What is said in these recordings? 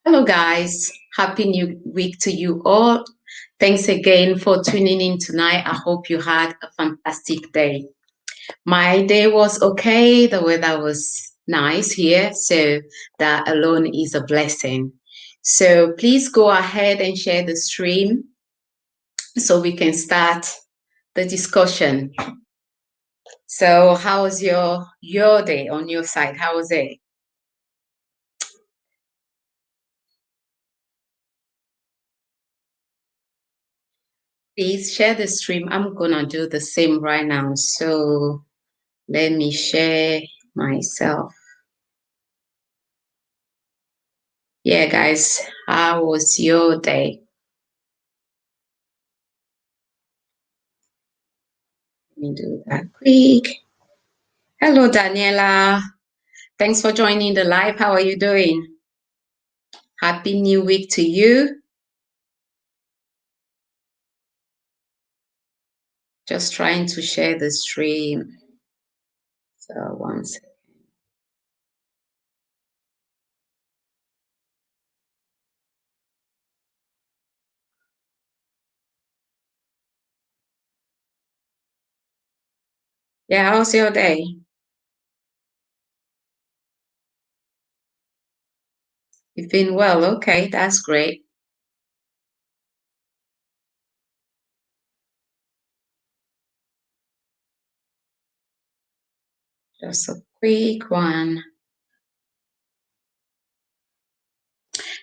Hello, guys. Happy New Week to you all. Thanks again for tuning in tonight. I hope you had a fantastic day. My day was okay. The weather was nice here, so that alone is a blessing. So please go ahead and share the stream so we can start the discussion. So, how was your day on your side? How was it? Please share the stream. I'm gonna do the same right now. So let me share myself. Yeah, guys, how was your day? Let me do that quick. Hello, Daniela. Thanks for joining the live. How are you doing? Happy New Week to you. Just trying to share the stream. So one second. Yeah, how's your day? You've been well. Okay, that's great. Just a quick one.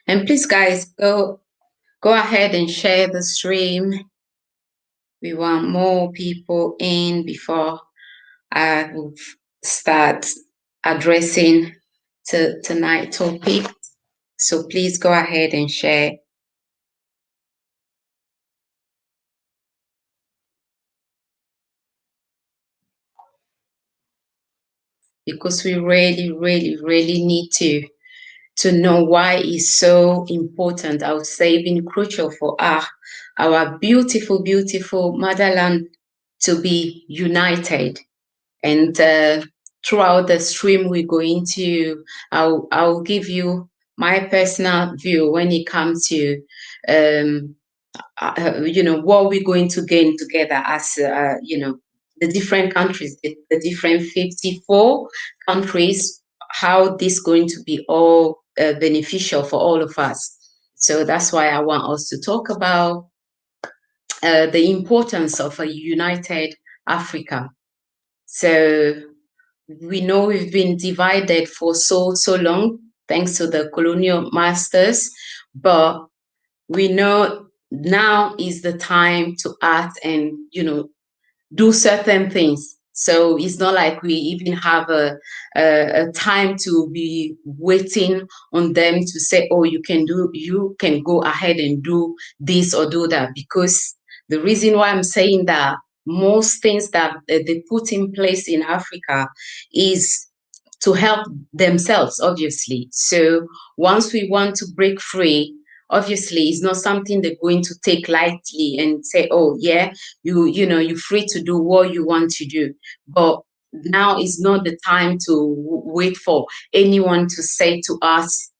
And please, guys, go ahead and share the stream. We want more people in before I will start addressing tonight topic. So please go ahead and share. Because we really need to know why it's so important. I would say even crucial for our beautiful motherland to be united. And throughout the stream, we're going to, I'll give you my personal view when it comes to, what we're going to gain together as, the different countries, the different 54 countries, how this going to be all beneficial for all of us. So that's why I want us to talk about the importance of a united Africa. So we know we've been divided for so long thanks to the colonial masters, but we know now is the time to act and do certain things. So it's not like we even have a time to be waiting on them to say, oh, you can go ahead and do this or do that. Because the reason why I'm saying that most things that they put in place in Africa is to help themselves, obviously. So once we want to break free, obviously it's not something they're going to take lightly and say, oh yeah, you're free to do what you want to do. But now is not the time to wait for anyone to say to us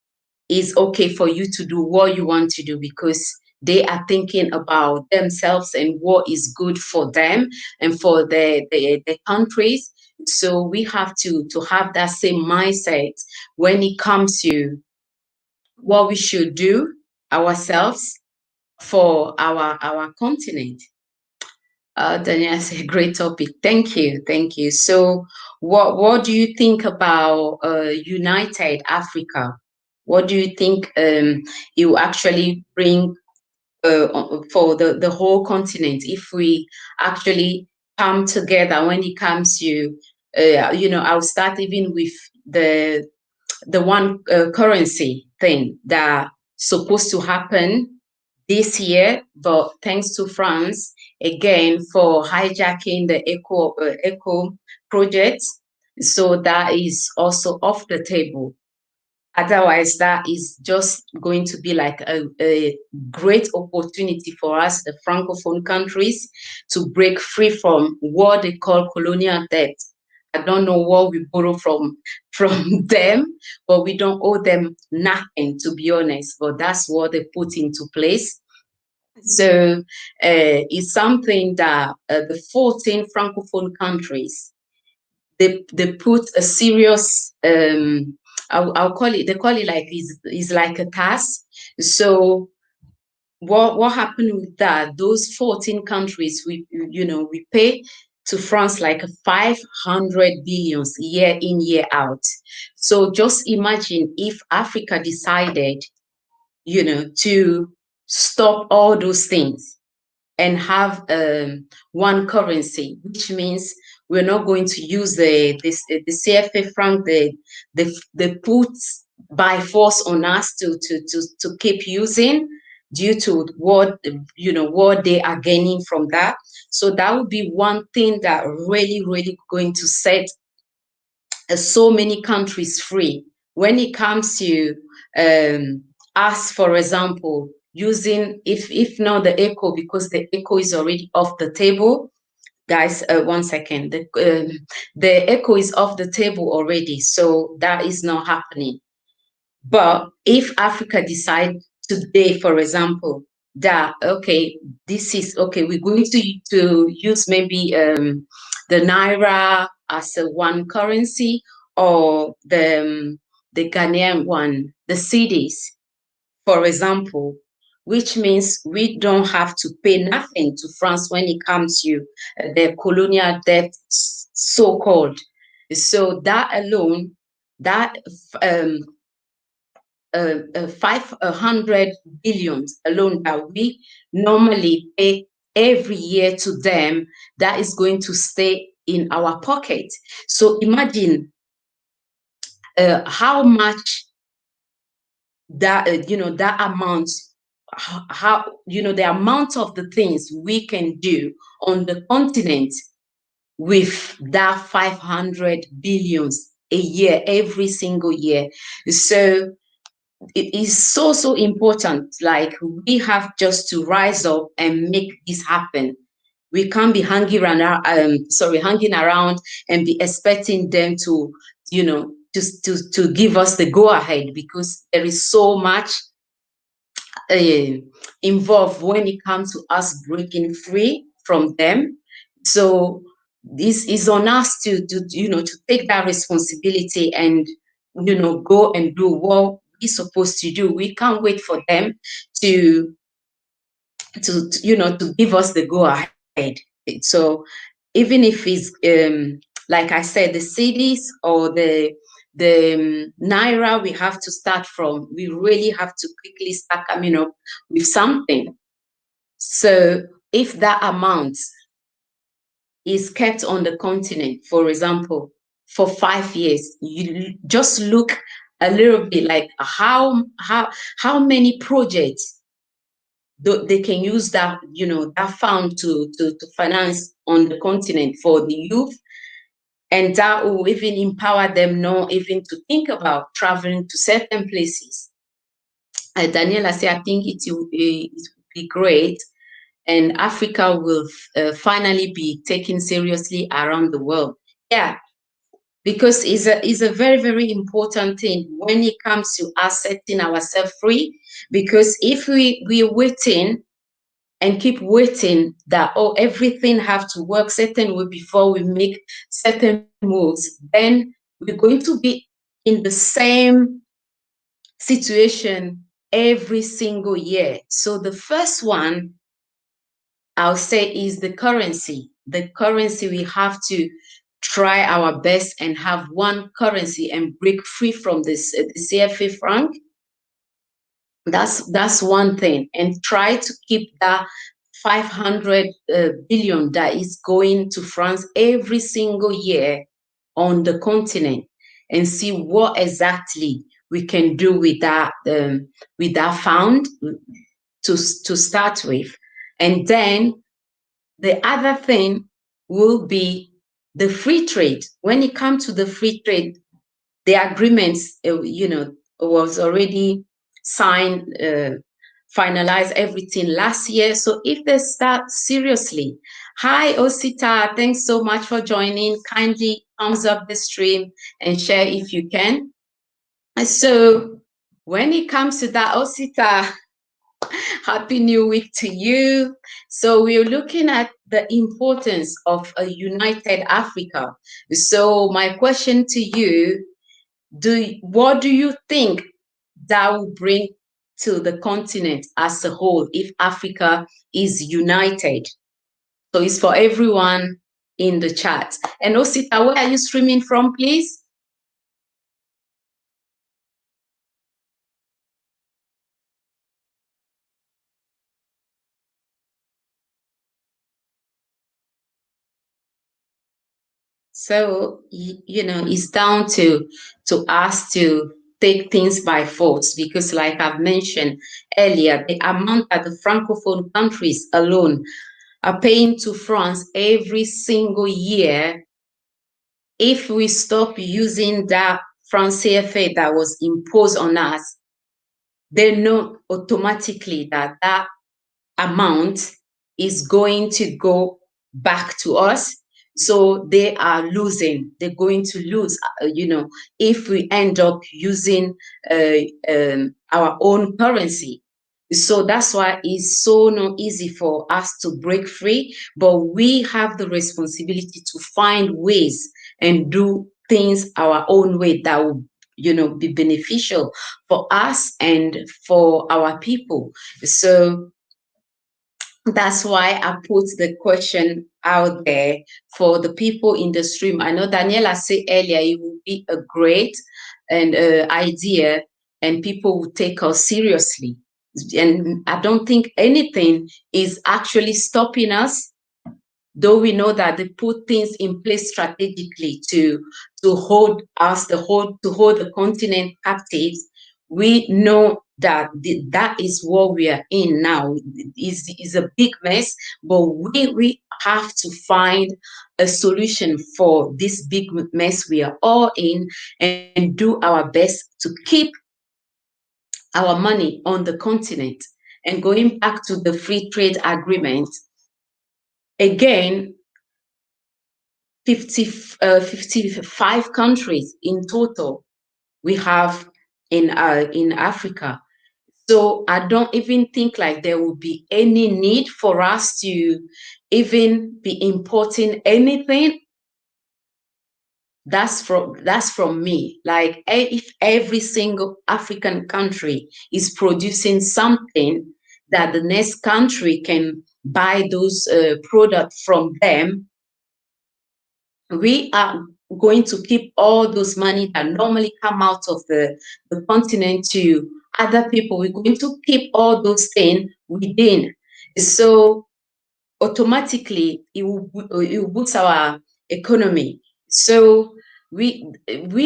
it's okay for you to do what you want to do, because they are thinking about themselves and what is good for them and for the countries. So we have to have that same mindset when it comes to what we should do ourselves for our continent. Daniel, that's a great topic. Thank you. So, what do you think about United Africa? What do you think it will actually bring for the whole continent if we actually come together when it comes to, I'll start even with the one currency thing that supposed to happen this year, but thanks to France again for hijacking the Eco project, so that is also off the table. Otherwise, that is just going to be like a great opportunity for us, the Francophone countries, to break free from what they call colonial debt. I don't know what we borrow from them, but we don't owe them nothing, to be honest. But that's what they put into place. So it's something that the 14 francophone countries, they put a serious I'll call it, they call it like is like a task. So what happened with that? Those 14 countries, we pay to France like 500 billions year in, year out. So just imagine if Africa decided, to stop all those things and have one currency, which means we're not going to use the CFA franc, the put by force on us to keep using, due to what they are gaining from that. So that would be one thing that really, really going to set so many countries free when it comes to us, for example, using, if not the echo, because the echo is already off the table. Guys, 1 second. The echo is off the table already, so that is not happening. But if Africa decide today, for example, that okay, this is okay, we're going to use maybe the naira as a one currency, or the Ghanaian one, the cedis, for example, which means we don't have to pay nothing to France when it comes to the colonial debt, so called. So that alone, that 500 billions alone that we normally pay every year to them, that is going to stay in our pocket. So imagine how much that that amount, how the amount of the things we can do on the continent with that 500 billions a year, every single year. So it is so important. Like, we have just to rise up and make this happen. We can't be hanging around and be expecting them to, to give us the go ahead, because there is so much uh, involved when it comes to us breaking free from them. So this is on us to take that responsibility and go and do what we're supposed to do. We can't wait for them to to give us the go ahead. So even if it's like I said, the cedis or the naira, we have to start from. We really have to quickly start coming up with something. So if that amount is kept on the continent, for example, for 5 years, you just look a little bit like how many projects they can use that that fund to finance on the continent for the youth, and that will even empower them not even to think about traveling to certain places. Daniela said, I think it will be great, and Africa will finally be taken seriously around the world. Yeah, because it's a very, very important thing when it comes to us setting ourselves free. Because if we're waiting and keep waiting that, oh, everything have to work certain way before we make certain moves, then we're going to be in the same situation every single year. So the first one I'll say is the currency. The currency, we have to try our best and have one currency and break free from this the CFA franc. That's one thing, and try to keep that 500 billion that is going to France every single year on the continent, and see what exactly we can do with that fund to start with. And then the other thing will be the free trade. When it comes to the free trade, the agreements was already signed finalized everything last year. So if they start seriously, hi Osita, thanks so much for joining. Kindly thumbs up the stream and share if you can. So when it comes to that, Osita, happy new week to you. So we're looking at the importance of a united Africa. So my question to you, what do you think that will bring to the continent as a whole if Africa is united? So it's for everyone in the chat. And Osita, where are you streaming from, please? So it's down to us to take things by force because, like I've mentioned earlier, the amount that the francophone countries alone are paying to France every single year, if we stop using that France CFA that was imposed on us, they know automatically that that amount is going to go back to us. So they are losing. They're going to lose, if we end up using our own currency. So that's why it's so not easy for us to break free, but we have the responsibility to find ways and do things our own way that will, be beneficial for us and for our people. So that's why I put the question out there for the people in the stream. I know Daniela said earlier it would be a great and idea, and people would take us seriously. And I don't think anything is actually stopping us, though we know that they put things in place strategically to hold us, to hold the continent captive. We know that that is what we are in now. Is a big mess, but we have to find a solution for this big mess we are all in, and do our best to keep our money on the continent. And going back to the free trade agreement, again, 55 countries in total we have in Africa. So I don't even think like there will be any need for us to even be importing anything. That's from me. Like if every single African country is producing something that the next country can buy those products from them, we are going to keep all those money that normally come out of the continent to other people. We're going to keep all those things within. So automatically it will boost our economy. So we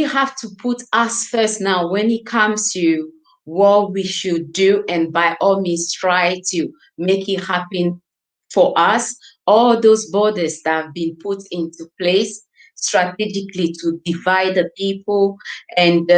have to put us first now when it comes to what we should do, and by all means try to make it happen for us. All those borders that have been put into place strategically to divide the people and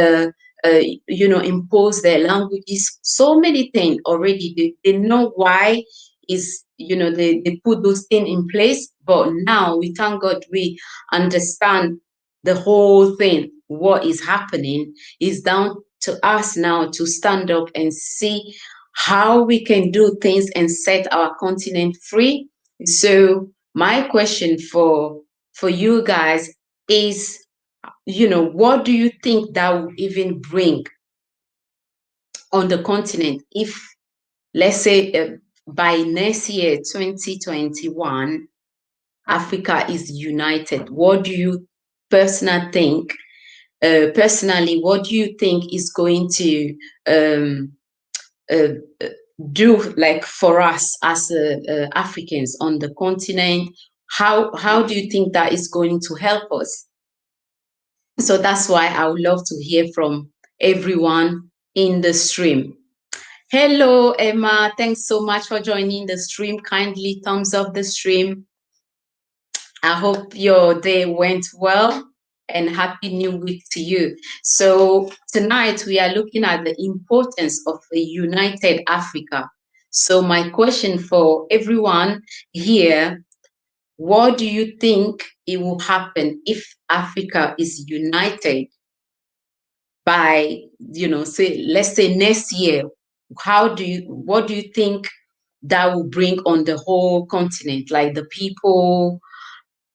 impose their languages, so many things already. They know why is, they put those things in place, but now we thank God we understand the whole thing. What is happening is down to us now to stand up and see how we can do things and set our continent free. So my question for you guys is, what do you think that will even bring on the continent if, let's say, by next year, 2021, Africa is united? What do you personally think? Personally, what do you think is going to uh, do, like, for us as Africans on the continent? How do you think that is going to help us? So that's why I would love to hear from everyone in the stream. Hello, Emma. Thanks so much for joining the stream. Kindly thumbs up the stream. I hope your day went well, and happy new week to you. So tonight we are looking at the importance of a united Africa. So my question for everyone here, what do you think it will happen if Africa is united by, say, let's say next year? What do you think that will bring on the whole continent, like the people?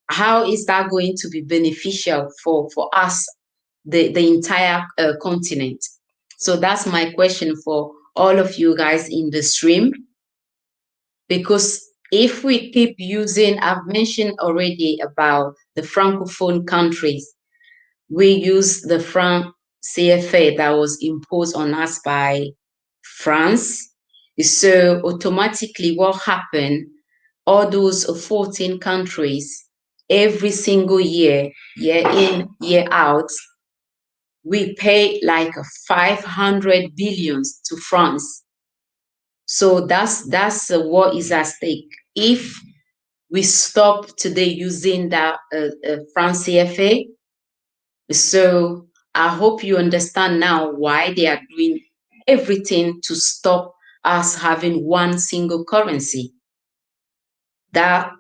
How is that going to be beneficial for us, the entire continent? So that's my question for all of you guys in the stream. Because if we keep using, I've mentioned already about the Francophone countries, we use the franc CFA that was imposed on us by France. So automatically what happened, all those 14 countries, every single year, year in, year out, we pay like 500 billions to France. So that's what is at stake. If we stop today using that France CFA, so I hope you understand now why they are doing everything to stop us having one single currency. That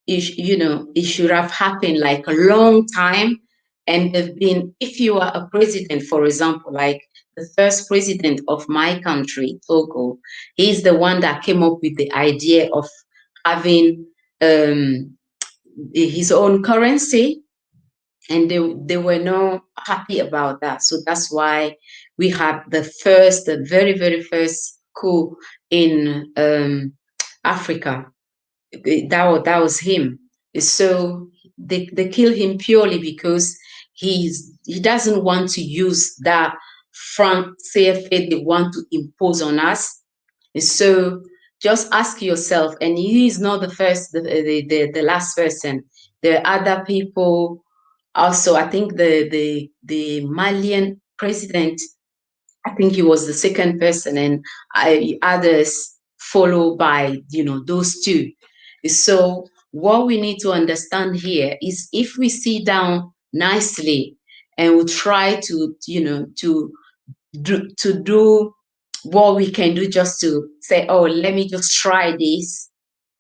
is, it should have happened like a long time. And have been, if you are a president, for example, like the first president of my country, Togo, he's the one that came up with the idea of having his own currency, and they were not happy about that. So that's why we had the very, very first coup in Africa. That was him. So they kill him purely because he doesn't want to use that franc CFA they want to impose on us. So just ask yourself, and he is not the first, the last person. There are other people also. I think the Malian president, I think he was the second person, and others follow by, those two. So what we need to understand here is, if we sit down nicely and we try to, do what we can do, just to say, oh, let me just try this,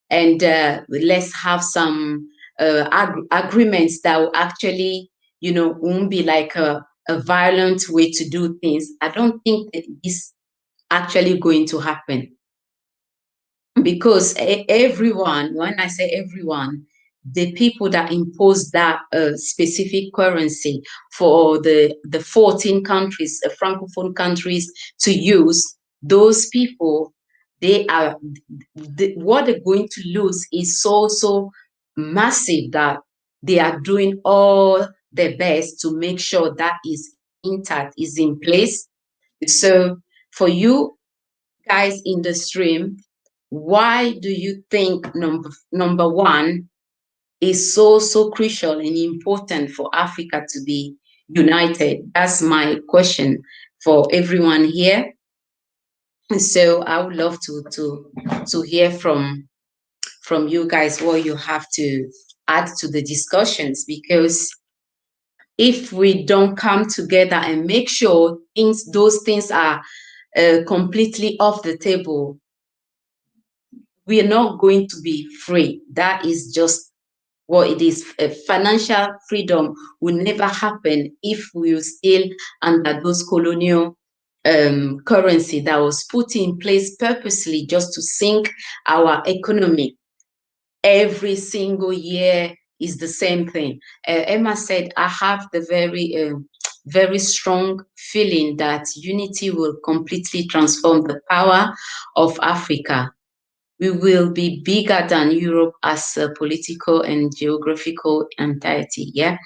and let's have some agreements that will actually, won't be like a violent way to do things. I don't think that is actually going to happen, because everyone, when I say everyone, the people that impose that specific currency for the 14 countries, Francophone countries, to use, those people, what they're going to lose is so massive, that they are doing all their best to make sure that is intact, is in place. So for you guys in the stream, why do you think number one is so crucial and important for Africa to be united? That's my question for everyone here. And so I would love to hear from you guys what you have to add to the discussions, because if we don't come together and make sure those things are completely off the table, we are not going to be free. That is just what it is. Financial freedom will never happen if we are still under those colonial currency that was put in place purposely just to sink our economy. Every single year is the same thing. Emma said, I have the very strong feeling that unity will completely transform the power of Africa. We will be bigger than Europe as a political and geographical entity. Yeah,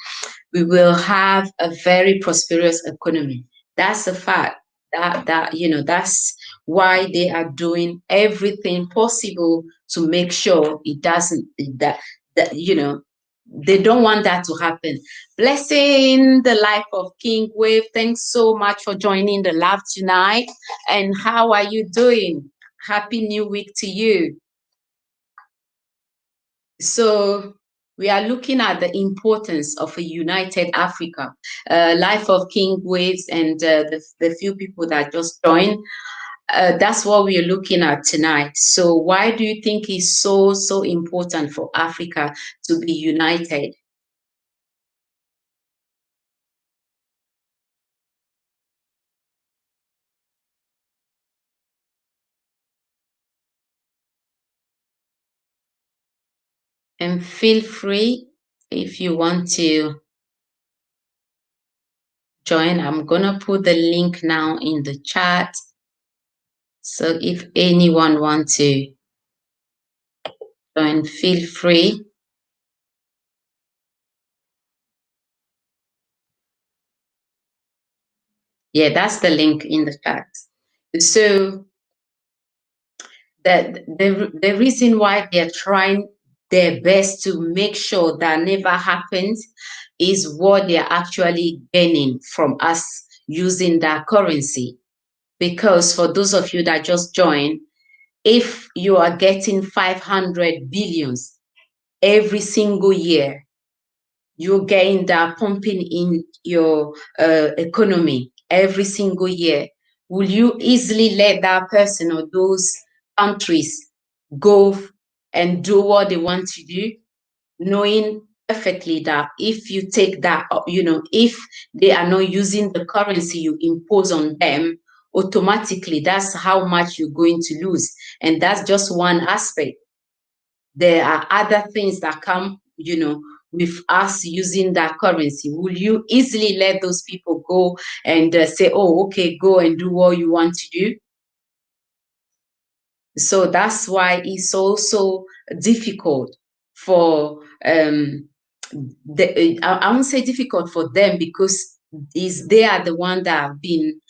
we will have a very prosperous economy. That's a fact. That's why they are doing everything possible to make sure it doesn't, that they don't want that to happen. Blessing the life of King Wave. Thanks so much for joining the live tonight. And how are you doing? Happy New Week to you. So we are looking at the importance of a united Africa. Life of King Waves, and the few people that just joined. That's what we are looking at tonight. So why do you think it's so important for Africa to be united? And feel free if you want to join. I'm gonna put the link now in the chat. So if anyone wants to join, feel free. Yeah, that's the link in the chat. So the reason why they're trying their best to make sure that never happens is what they're actually gaining from us using that currency. Because for those of you that just joined, if you are getting 500 billions every single year, you're getting that pumping in your economy every single year. Will you easily let that person or those countries go and do what they want to do, knowing perfectly that if you take that, if they are not using the currency you impose on them, automatically that's how much you're going to lose. And that's just one aspect. There are other things that come, with us using that currency. Will you easily let those people go and say, oh, okay, go and do what you want to do? So that's why it's also difficult for I won't say difficult for them, because they are the one that have been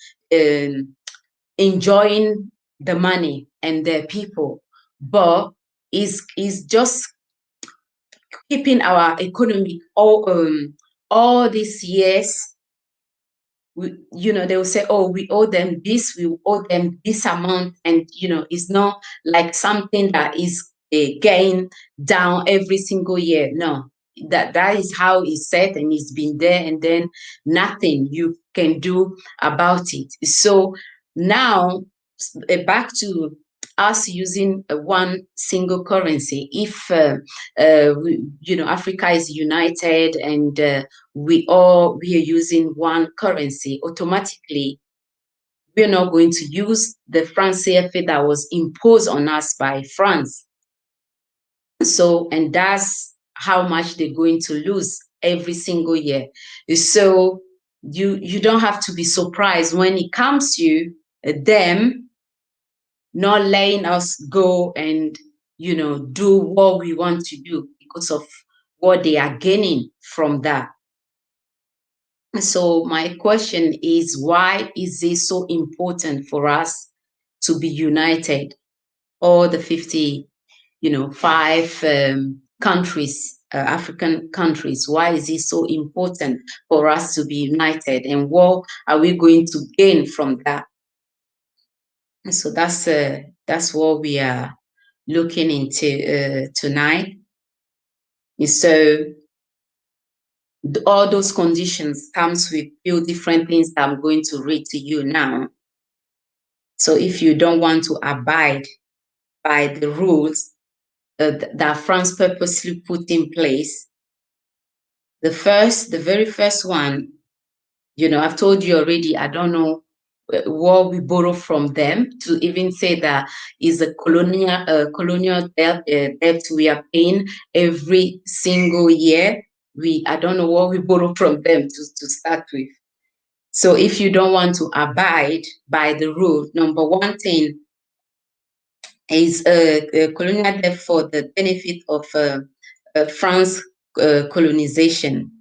enjoying the money and the people, but is just keeping our economy all these years. They will say, oh, we owe them this, we owe them this amount, and it's not like something that is getting down every single year. No, that is how it's set, and it's been there, and then nothing you can do about it. So now, back to us using one single currency. If Africa is united, and we are using one currency, automatically we're not going to use the franc CFA that was imposed on us by France. So, and that's how much they're going to lose every single year. So you don't have to be surprised when it comes to them not letting us go and do what we want to do, because of what they are gaining from that. So my question is, why is it so important for us to be united? All the 5 countries, African countries, why is it so important for us to be united, and what are we going to gain from that? So that's what we are looking into tonight. So all those conditions comes with few different things that I'm going to read to you now. So if you don't want to abide by the rules that France purposely put in place, the very first one, I've told you already, I don't know what we borrow from them to even say that is a colonial debt we are paying every single year. I don't know what we borrow from them to start with. So if you don't want to abide by the rule, number one thing is a colonial debt for the benefit of France colonization.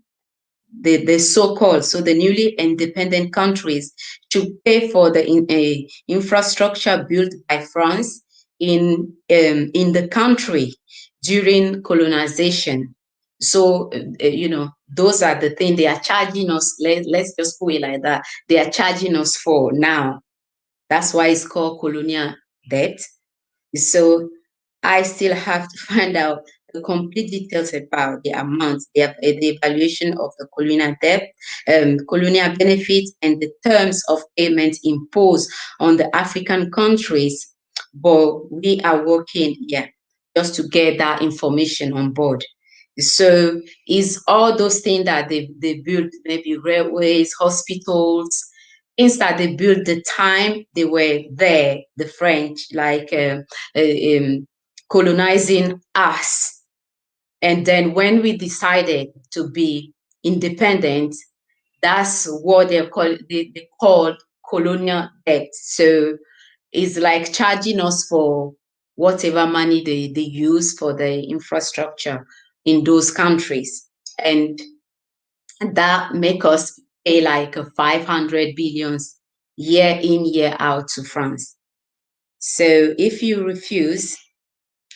The so-called, so the newly independent countries should pay for the infrastructure built by France in the country during colonization. So those are the things they are charging us. Let's just put it like that. They are charging us for now. That's why it's called colonial debt. So I still have to find out the complete details about the amount, the evaluation of the colonial debt, colonial benefits, and the terms of payment imposed on the African countries. But we are working here just to get that information on board. So is all those things that they built, maybe railways, hospitals, things that they built the time they were there, the French, like colonizing us. And then when we decided to be independent, that's what they called colonial debt. So it's like charging us for whatever money they use for the infrastructure in those countries. And that make us pay like 500 billions year in, year out to France. So if you refuse,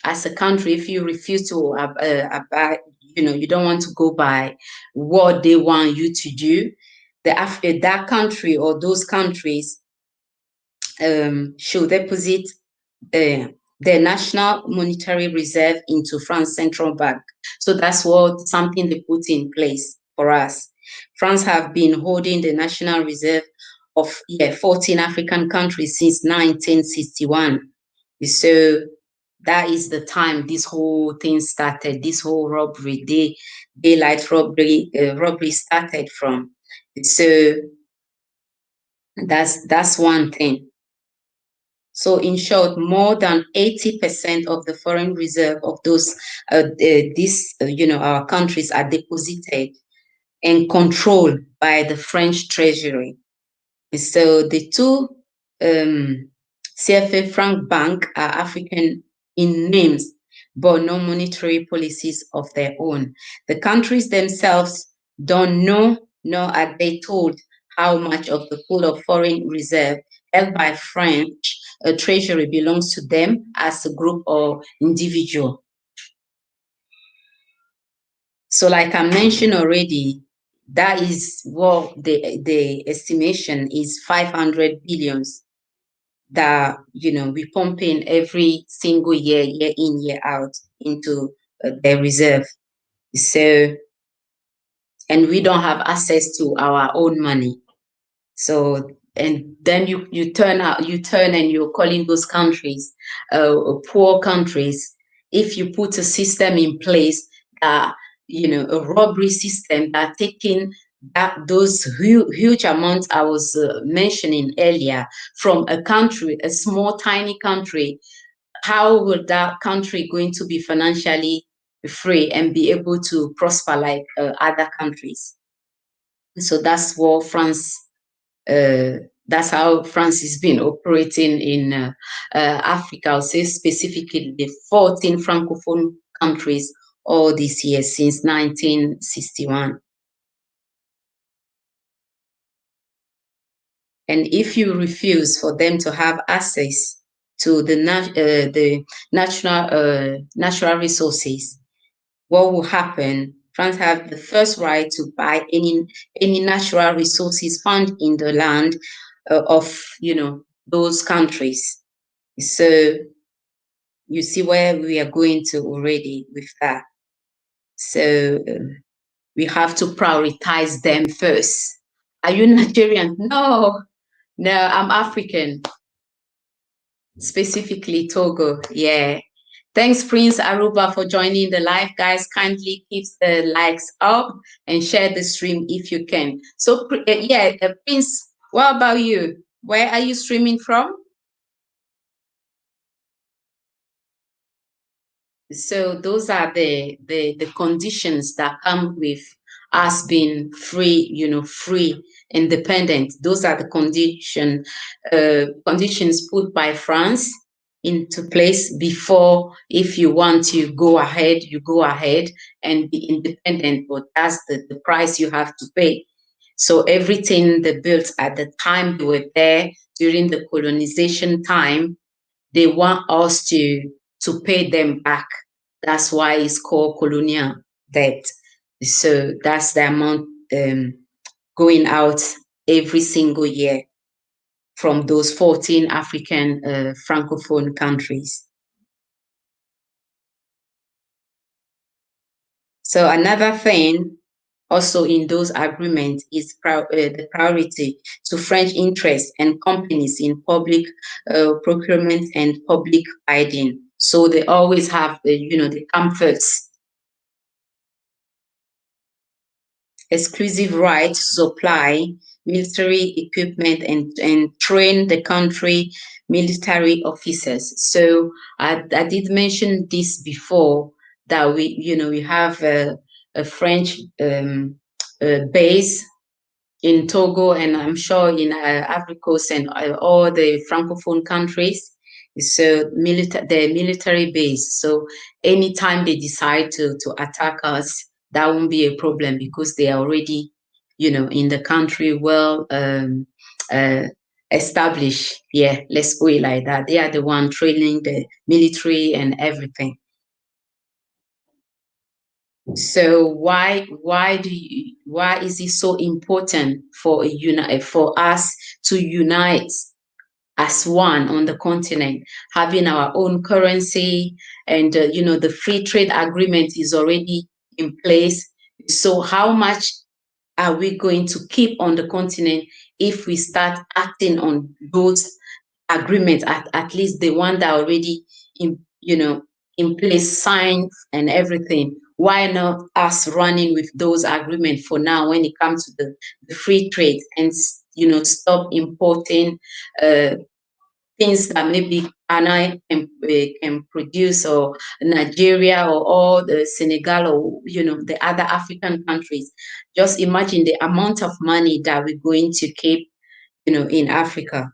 as a country, if you refuse to abide, you don't want to go by what they want you to do, that country or those countries should deposit their national monetary reserve into France Central Bank. So that's what something they put in place for us. France have been holding the national reserve of 14 African countries since 1961. So that is the time this whole thing started, this whole robbery, daylight robbery started from. So that's one thing. So in short, more than 80% of the foreign reserve of those our countries are deposited and controlled by the French Treasury. So the two CFA franc bank are African in names, but no monetary policies of their own. The countries themselves don't know, nor are they told how much of the pool of foreign reserve held by French treasury belongs to them as a group or individual. So like I mentioned already, that is what the estimation is 500 billions that we pump in every single year, year in, year out into the reserve. So, and we don't have access to our own money. So, and then you turn and you're calling those countries poor countries. If you put a system in place, a robbery system that taking those huge amounts I was mentioning earlier from a country, a small tiny country, how will that country going to be financially free and be able to prosper like other countries? So that's how France has been operating in Africa. I'll say specifically the 14 Francophone countries all these years since 1961. And if you refuse for them to have access to the natural resources, what will happen? France have the first right to buy any natural resources found in the land of those countries. So you see where we are going to already with that. So we have to prioritize them first. Are you Nigerian? No, I'm African, specifically Togo. Yeah. Thanks, Prince Aruba, for joining the live. Guys, kindly keep the likes up and share the stream if you can. So, Prince, what about you? Where are you streaming from? So those are the conditions that come with us being free, free, independent. Those are the conditions put by France into place before, if you want to go ahead, you go ahead and be independent, but that's the price you have to pay. So everything they built at the time they were there during the colonization time, they want us to pay them back. That's why it's called colonial debt. So that's the amount going out every single year from those 14 African Francophone countries. So another thing also in those agreements is the priority to French interests and companies in public procurement and public bidding. So they always have the comforts, exclusive right to supply military equipment and train the country military officers. So I did mention this before, that we have a French base in Togo, and I'm sure in Africa and all the Francophone countries. So the military base. So anytime they decide to attack us, that won't be a problem because they are already, in the country, well uh, established. Yeah, let's go it like that. They are the one training the military and everything. So why is it so important for us to unite as one on the continent, having our own currency, and the free trade agreement is already in place. So how much are we going to keep on the continent if we start acting on those agreements, at least the one that already in place, signed and everything? Why not us running with those agreements for now when it comes to the free trade, and stop importing things that maybe Ghana can produce, or Nigeria, or all the Senegal, or the other African countries? Just imagine the amount of money that we're going to keep in Africa.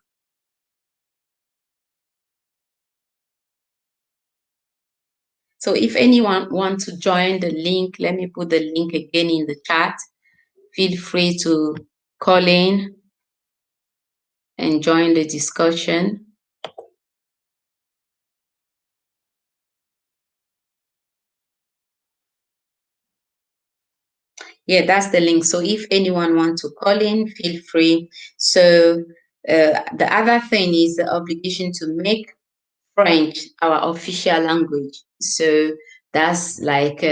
So if anyone wants to join the link, let me put the link again in the chat. Feel free to call in and join the discussion. Yeah, that's the link. So if anyone wants to call in, feel free. So the other thing is the obligation to make French our official language. So that's like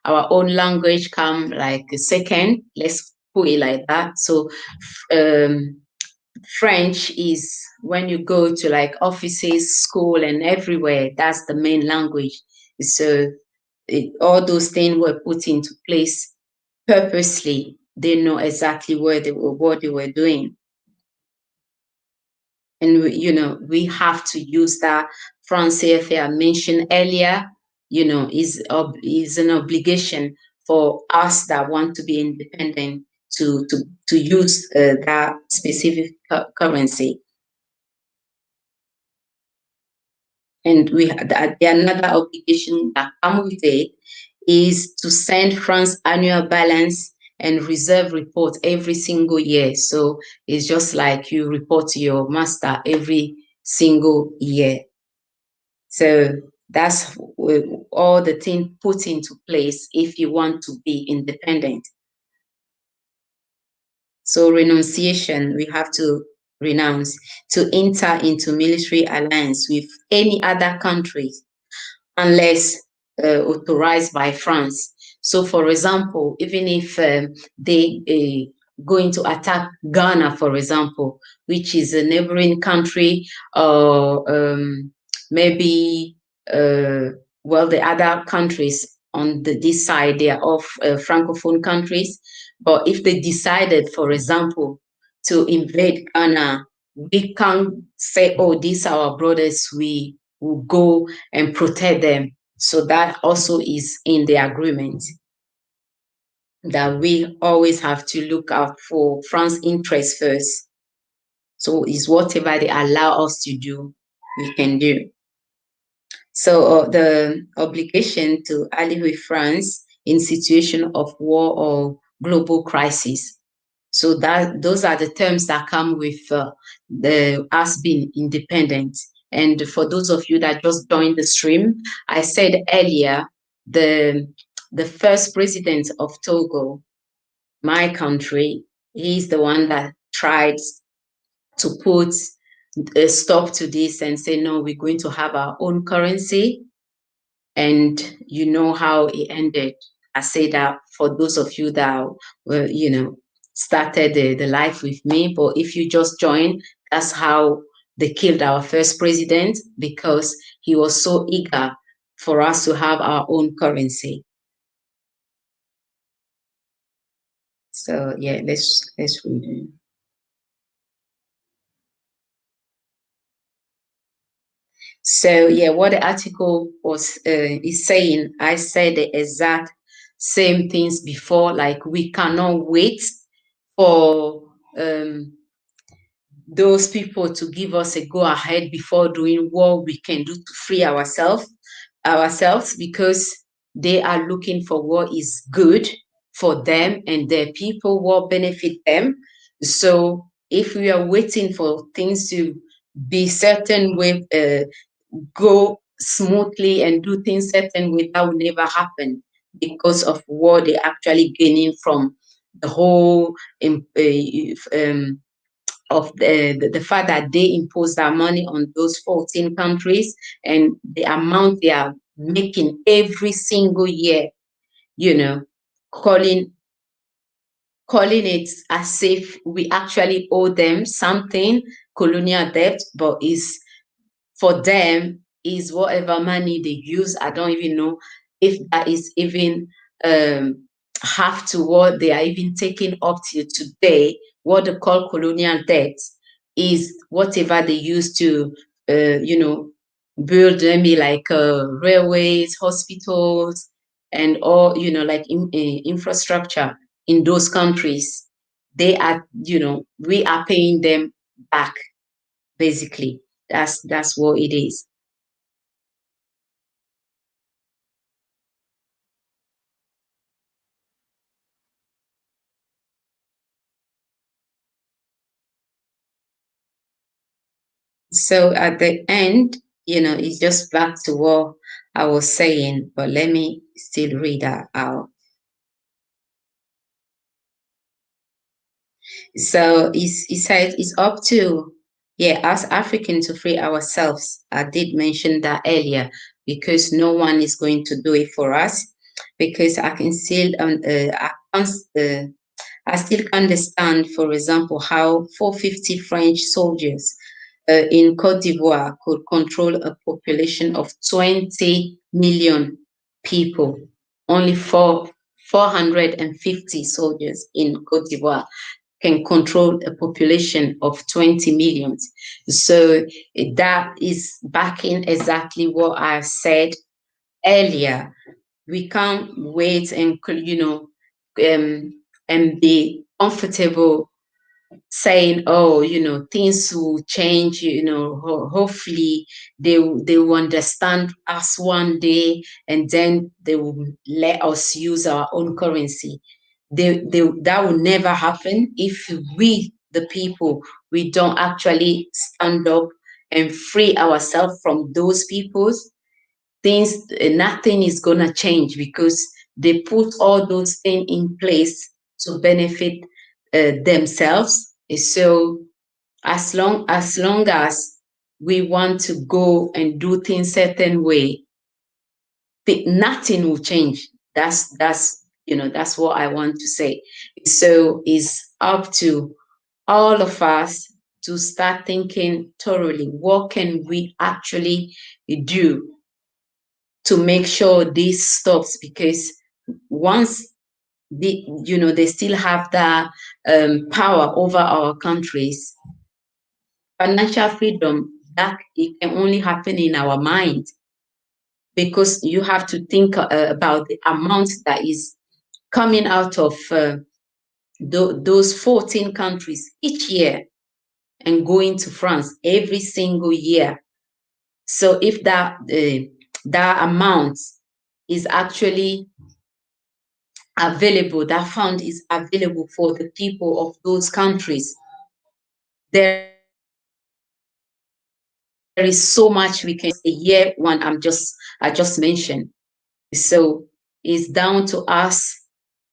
our own language come like second. Let's put it like that. So um, French is when you go to like offices, school, and everywhere. That's the main language. So all those things were put into place purposely. They know exactly what they were doing, and we have to use that. France CFA I mentioned earlier, is an obligation for us that want to be independent to use that specific currency. And another obligation that comes with it is to send France annual balance and reserve report every single year. So it's just like you report to your master every single year. So that's all the things put into place if you want to be independent. So renunciation, we have to renounce to enter into military alliance with any other country unless authorized by France. So, for example, even if they going to attack Ghana, for example, which is a neighboring country, or maybe the other countries on this side, they are all francophone countries. But if they decided, for example, to invade Ghana, we can't say, "Oh, these are our brothers. We will go and protect them." So that also is in the agreement, that we always have to look out for France's interest first. So it's whatever they allow us to do, we can do. So the obligation to ally with France in situation of war or global crisis. So that those are the terms that come with the us being independent. And for those of you that just joined the stream, I said earlier, the first president of Togo, my country, he's the one that tried to put a stop to this and say, no, we're going to have our own currency. And you know how it ended. I say that for those of you that were, started the life with me. But if you just join, that's how they killed our first president, because he was so eager for us to have our own currency. So yeah, let's read it. So yeah, what the article was is saying, I said the exact same things before. Like, we cannot wait for those people to give us a go ahead before doing what we can do to free ourselves, because they are looking for what is good for them and their people, what benefit them. So if we are waiting for things to be certain way, go smoothly and do things certain way, that will never happen, because of what they're actually gaining from the whole of the fact that they impose that money on those 14 countries, and the amount they are making every single year, you know, calling it as if we actually owe them something, colonial debt, but is for them is whatever money they use. I don't even know if that is even half to what they are even taking up till today. What they call colonial debt is whatever they use to, build maybe like railways, hospitals, and all, like infrastructure in those countries. They are, we are paying them back, basically. That's what it is. So at the end, it's just back to what I was saying, but let me still read that out. So he said it's up to, yeah, us Africans to free ourselves. I did mention that earlier, because no one is going to do it for us. Because I can still I still understand, for example, how 450 French soldiers in Cote d'Ivoire could control a population of 20 million people. Only 450 soldiers in Cote d'Ivoire can control a population of 20 million. So that is backing exactly what I said earlier. We can't wait and, and be comfortable saying, oh, things will change, hopefully they will understand us one day, and then they will let us use our own currency. That will never happen if we, the people, we don't actually stand up and free ourselves from those peoples. Things, nothing is gonna change, because they put all those things in place to benefit themselves. So as long as we want to go and do things certain way, nothing will change. That's what I want to say. So it's up to all of us to start thinking thoroughly, what can we actually do to make sure this stops, because once they still have that power over our countries, financial freedom, that it can only happen in our mind, because you have to think about the amount that is coming out of those 14 countries each year, and going to France every single year. So if that amount is actually available, that fund is available for the people of those countries, there is so much we can. A year one I just mentioned. So it's down to us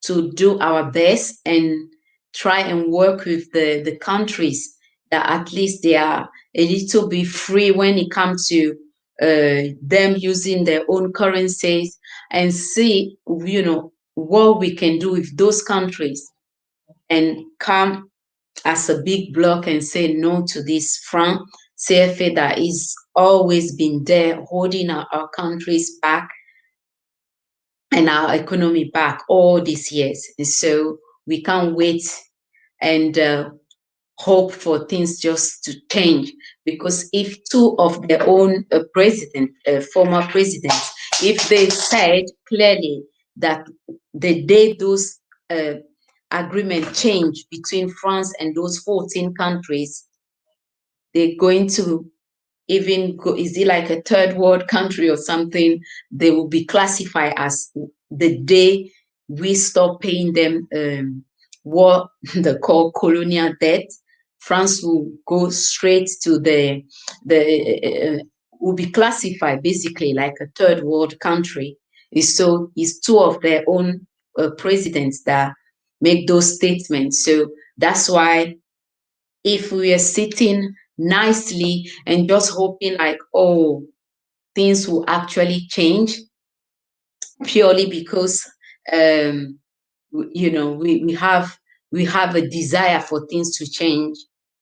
to do our best and try and work with the countries that at least they are a little bit free when it comes to them using their own currencies, and see, what we can do with those countries and come as a big bloc and say no to this franc CFA that is always been there holding our countries back and our economy back all these years. And so we can't wait and hope for things just to change, because if two of their own former presidents, if they said clearly that the day those agreement change between France and those 14 countries, they're going to even go, is it like a third world country or something? They will be classified as the day we stop paying them what they call colonial debt. France will go straight to will be classified basically like a third world country. So it's two of their own presidents that make those statements. So that's why if we are sitting nicely and just hoping like, oh, things will actually change purely because we have a desire for things to change,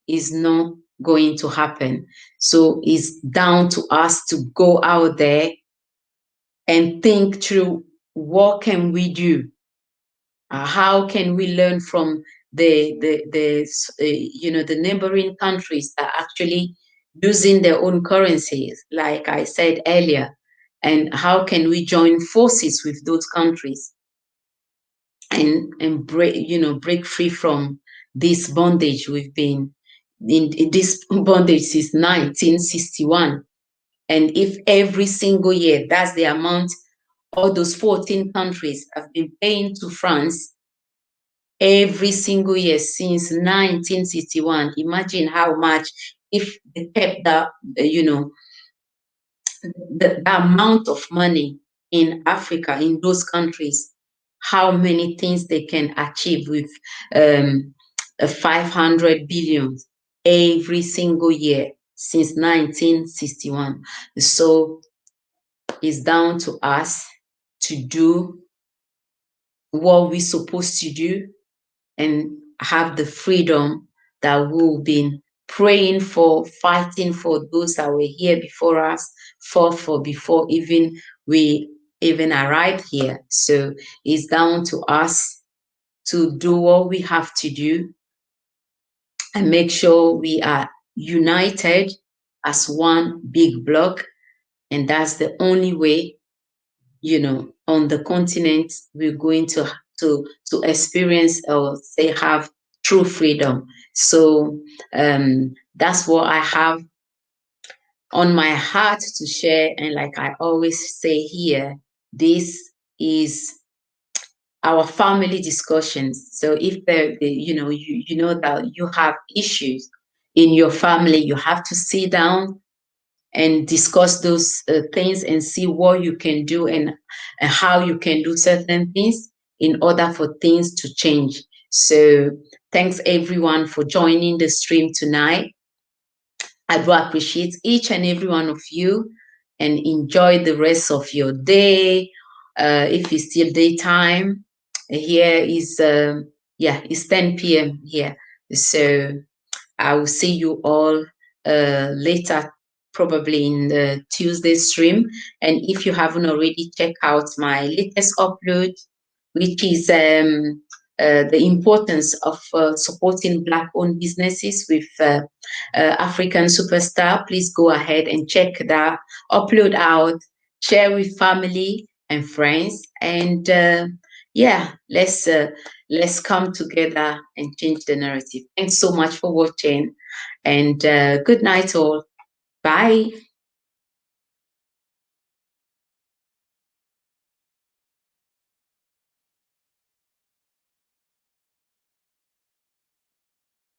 is not going to happen. So it's down to us to go out there and think through, what can we do? How can we learn from the neighboring countries that are actually using their own currencies, like I said earlier, and how can we join forces with those countries and break free from this bondage we've been in this bondage since 1961. And if every single year that's the amount all those 14 countries have been paying to France every single year since 1961. Imagine how much, if they kept that, the amount of money in Africa, in those countries, how many things they can achieve with 500 billion every single year since 1961. So it's down to us to do what we're supposed to do and have the freedom that we've been praying for, fighting for, those that were here before us, fought for before even we even arrived here. So it's down to us to do what we have to do and make sure we are united as one big block. And that's the only way, on the continent, we're going to experience or say have true freedom. So that's what I have on my heart to share. And like I always say here, this is our family discussions. So if you know that you have issues in your family, you have to sit down and discuss those things and see what you can do and how you can do certain things in order for things to change. So thanks everyone for joining the stream tonight. I do appreciate each and every one of you, and enjoy the rest of your day. If it's still daytime, here is it's 10 p.m. here. So I will see you all later, probably in the Tuesday stream. And if you haven't already, check out my latest upload, which is the importance of supporting Black-owned businesses with African Superstar. Please go ahead and check that upload out, share with family and friends, and let's come together and change the narrative. Thanks so much for watching, and good night all. Bye.